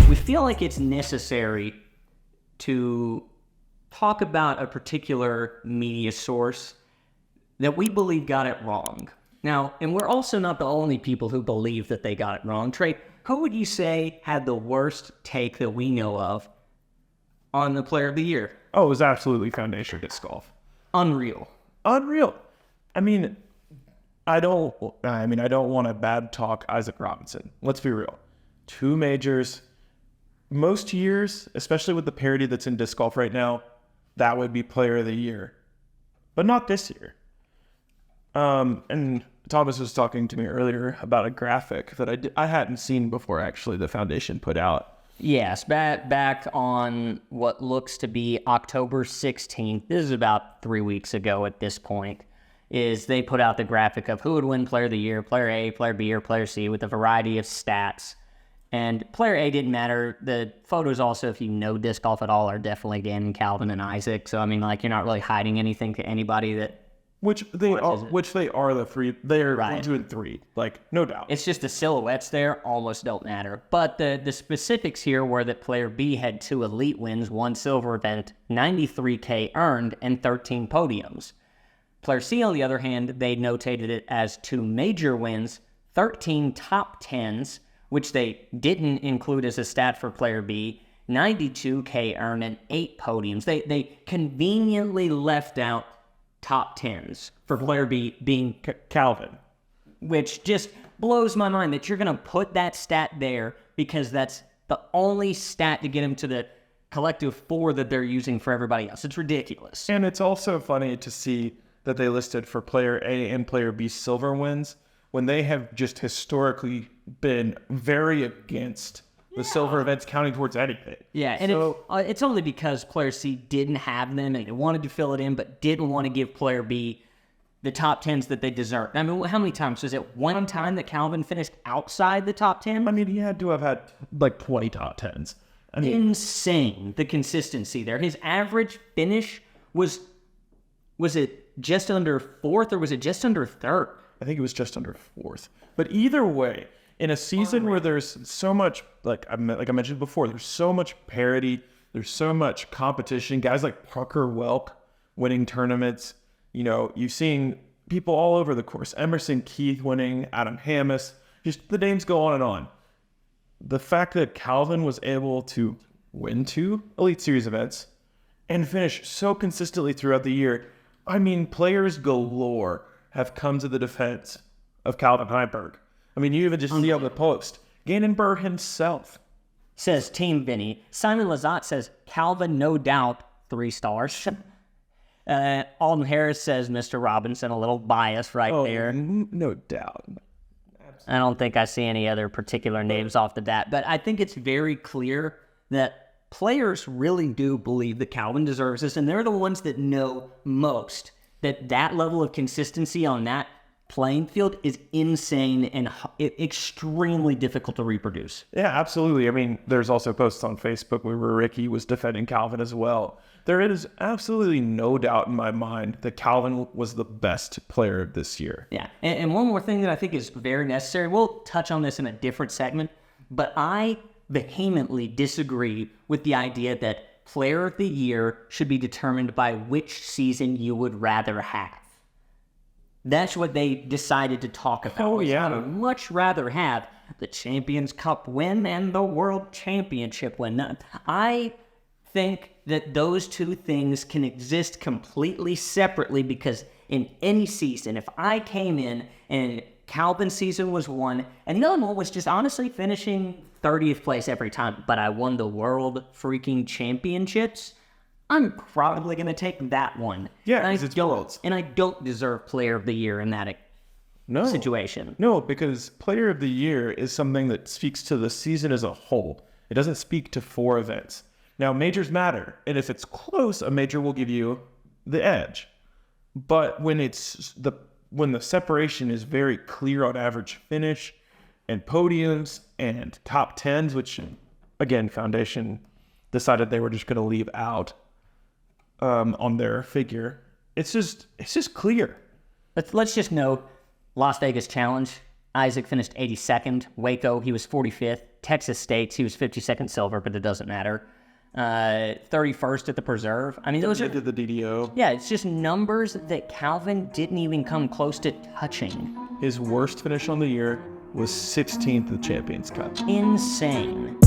we feel like it's necessary to talk about a particular media source that we believe got it wrong. Now, and we're also not the only people who believe that they got it wrong. Trey, who would you say had the worst take that we know of on the Player of the Year? Oh, it was absolutely Foundation Disc Golf. Unreal. I mean, I don't want to bad talk Isaac Robinson. Let's be real. 2 majors. Most years, especially with the parity that's in disc golf right now, that would be Player of the Year. But not this year. And Thomas was talking to me earlier about a graphic that I hadn't seen before, actually, the Foundation put out. Yes, back on what looks to be October 16th, this is about 3 weeks ago at this point, is they put out the graphic of who would win Player of the Year, Player A, Player B, or Player C, with a variety of stats. And Player A didn't matter. The photos also, if you know disc golf at all, are definitely Gannon, Calvin, and Isaac. So, I mean, like, you're not really hiding anything to anybody that... Which they are the 3. They're right. 1, 2, and 3. Like, no doubt. It's just the silhouettes there almost don't matter. But the specifics here were that Player B had 2 elite wins, 1 silver event, $93K earned, and 13 podiums. Player C, on the other hand, they notated it as 2 major wins, 13 top 10s, which they didn't include as a stat for Player B, $92K earned, and 8 podiums. They conveniently left out top 10s for Player B being Calvin. Which just blows my mind that you're going to put that stat there because that's the only stat to get him to the collective 4 that they're using for everybody else. It's ridiculous. And it's also funny to see that they listed for Player A and Player B silver wins when they have just historically been very against the silver events counting towards anything. Yeah, and so, it's only because Player C didn't have them and they wanted to fill it in, but didn't want to give Player B the top 10s that they deserved. I mean, how many times? Was it one time that Calvin finished outside the top 10? I mean, he had to have had like 20 top 10s. I mean, insane, the consistency there. His average finish was it just under 4th or was it just under 3rd? I think it was just under 4th. But either way, in a season where there's so much, like I mentioned before, there's so much parity, there's so much competition, guys like Parker Welk winning tournaments, you know, you've seen people all over the course, Emerson Keith winning, Adam Hammis, just the names go on and on. The fact that Calvin was able to win 2 Elite Series events and finish so consistently throughout the year, I mean, players galore have come to the defense of Calvin Heiberg. I mean, you even just see on the post. Gannon Burr himself says Team Vinny. Simon Lazat says Calvin, no doubt, 3 stars. Alden Harris says Mr. Robinson, a little bias there. No doubt. Absolutely. I don't think I see any other particular names off the bat, but I think it's very clear that players really do believe that Calvin deserves this, and they're the ones that know most that level of consistency on that playing field is insane and extremely difficult to reproduce. Yeah, absolutely. I mean, there's also posts on Facebook where Ricky was defending Calvin as well. There is absolutely no doubt in my mind that Calvin was the best player this year. Yeah, and one more thing that I think is very necessary, we'll touch on this in a different segment, but I vehemently disagree with the idea that Player of the Year should be determined by which season you would rather have. That's what they decided to talk about. Oh, yeah. I would much rather have the Champions Cup win and the World Championship win. I think that those 2 things can exist completely separately because in any season, if I came in and Calvin's season was 1 and the other one was just honestly finishing 30th place every time, but I won the World freaking Championships, I'm probably going to take that one. Yeah, because it's Worlds. And I don't deserve Player of the Year in that situation. No, because Player of the Year is something that speaks to the season as a whole. It doesn't speak to 4 events. Now, majors matter, and if it's close, a major will give you the edge. But when the separation is very clear on average finish and podiums and top 10s, which, again, Foundation decided they were just going to leave out on their figure. It's just clear. Let's just note, Las Vegas Challenge, Isaac finished 82nd. Waco, he was 45th. Texas State's. He was 52nd silver, but it doesn't matter. 31st at the Preserve. I mean, those are Did the DDO. yeah. It's just numbers that Calvin didn't even come close to touching. His worst finish on the year was 16th at the Champions Cup. Insane.